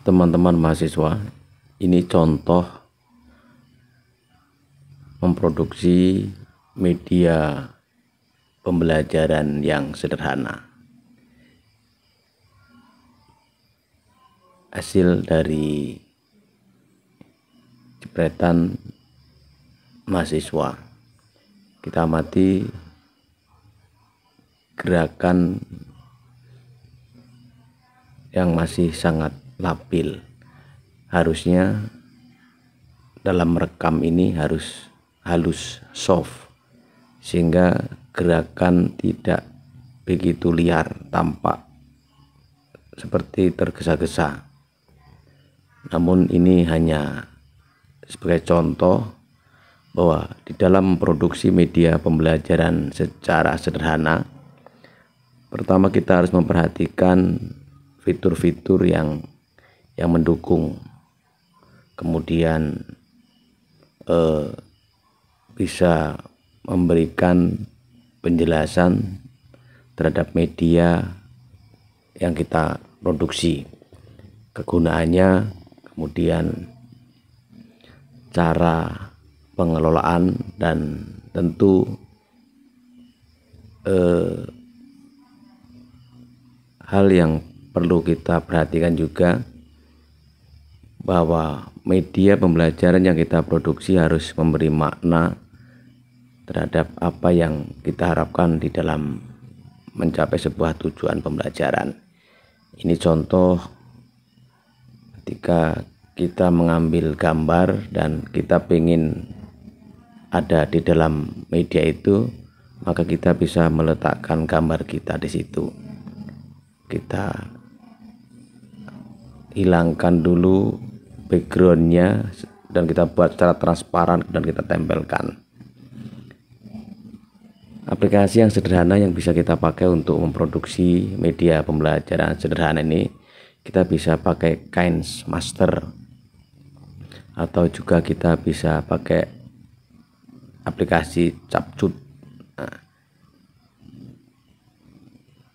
teman-teman mahasiswa, ini contoh memproduksi media pembelajaran yang sederhana. Hasil dari jepretan mahasiswa. Kita amati gerakan yang masih sangat labil. Harusnya dalam merekam ini harus halus, soft, sehingga gerakan tidak begitu liar, tampak seperti tergesa-gesa. Namun ini hanya sebagai contoh bahwa di dalam memproduksi media pembelajaran secara sederhana, pertama kita harus memperhatikan fitur-fitur yang mendukung, kemudian bisa memberikan penjelasan terhadap media yang kita produksi, kegunaannya, kemudian cara pengelolaan, dan tentu hal yang perlu kita perhatikan juga bahwa media pembelajaran yang kita produksi harus memberi makna terhadap apa yang kita harapkan di dalam mencapai sebuah tujuan pembelajaran. Ini contoh ketika kita mengambil gambar dan kita ingin ada di dalam media itu, maka kita bisa meletakkan gambar kita di situ. Kita hilangkan dulu backgroundnya dan kita buat secara transparan dan kita tempelkan. Aplikasi yang sederhana yang bisa kita pakai untuk memproduksi media pembelajaran sederhana ini, kita bisa pakai KineMaster, atau juga kita bisa pakai aplikasi CapCut.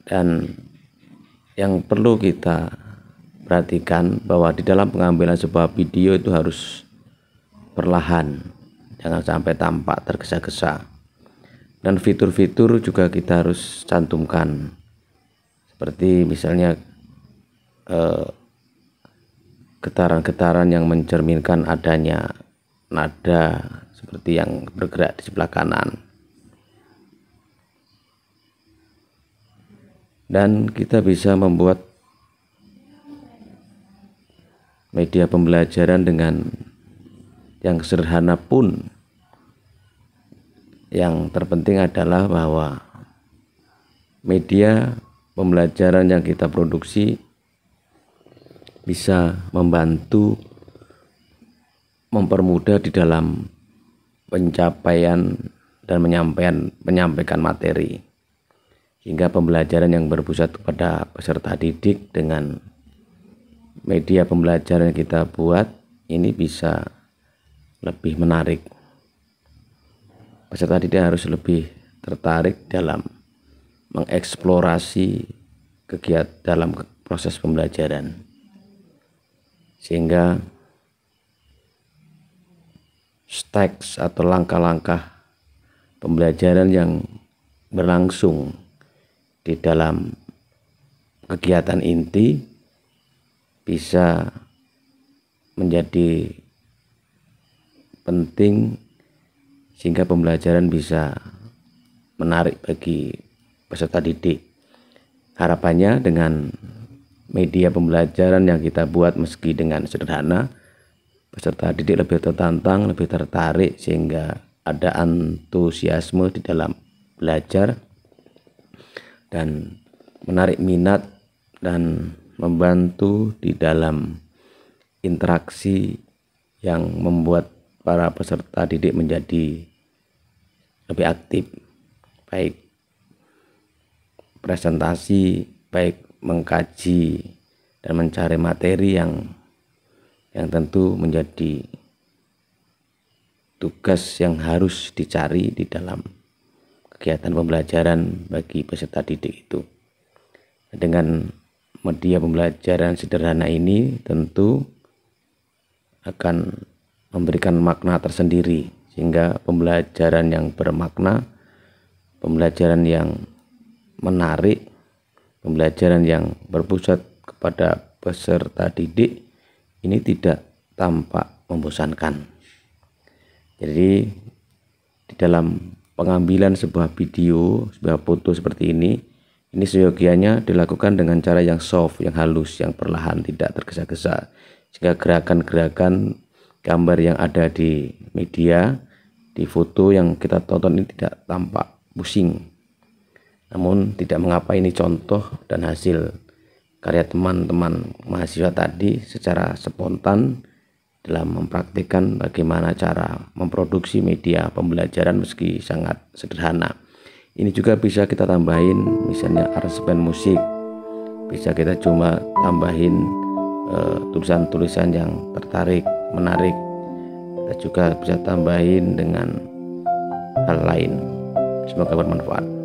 Dan yang perlu kita perhatikan bahwa di dalam pengambilan sebuah video itu harus perlahan, jangan sampai tampak tergesa-gesa. Dan fitur-fitur juga kita harus cantumkan, seperti misalnya getaran-getaran yang mencerminkan adanya nada seperti yang bergerak di sebelah kanan. Dan kita bisa membuat media pembelajaran dengan yang sederhana pun. Yang terpenting adalah bahwa media pembelajaran yang kita produksi bisa membantu mempermudah di dalam pencapaian dan menyampaikan materi, sehingga pembelajaran yang berpusat kepada peserta didik dengan media pembelajaran yang kita buat ini bisa lebih menarik. Peserta didik harus lebih tertarik dalam mengeksplorasi kegiatan dalam proses pembelajaran, sehingga steps atau langkah-langkah pembelajaran yang berlangsung di dalam kegiatan inti bisa menjadi penting, sehingga pembelajaran bisa menarik bagi peserta didik. Harapannya dengan media pembelajaran yang kita buat meski dengan sederhana, peserta didik lebih tertantang, lebih tertarik, sehingga ada antusiasme di dalam belajar dan menarik minat dan membantu di dalam interaksi yang membuat para peserta didik menjadi lebih aktif, baik presentasi, baik mengkaji dan mencari materi yang tentu menjadi tugas yang harus dicari di dalam kegiatan pembelajaran bagi peserta didik itu. Dengan media pembelajaran sederhana ini tentu akan memberikan makna tersendiri, sehingga pembelajaran yang bermakna, pembelajaran yang menarik, pembelajaran yang berpusat kepada peserta didik ini tidak tampak membosankan. Jadi di dalam pengambilan sebuah video, sebuah foto seperti ini seyogianya dilakukan dengan cara yang soft, yang halus, yang perlahan, tidak tergesa-gesa, sehingga gerakan-gerakan gambar yang ada di media, di foto yang kita tonton ini tidak tampak pusing. Namun tidak mengapa, ini contoh dan hasil karya teman-teman mahasiswa tadi secara spontan dalam mempraktikkan bagaimana cara memproduksi media pembelajaran meski sangat sederhana. Ini juga bisa kita tambahin misalnya aransemen musik, bisa kita cuma tambahin tulisan-tulisan yang tertarik, menarik. Kita juga bisa tambahin dengan hal lain. Semoga bermanfaat.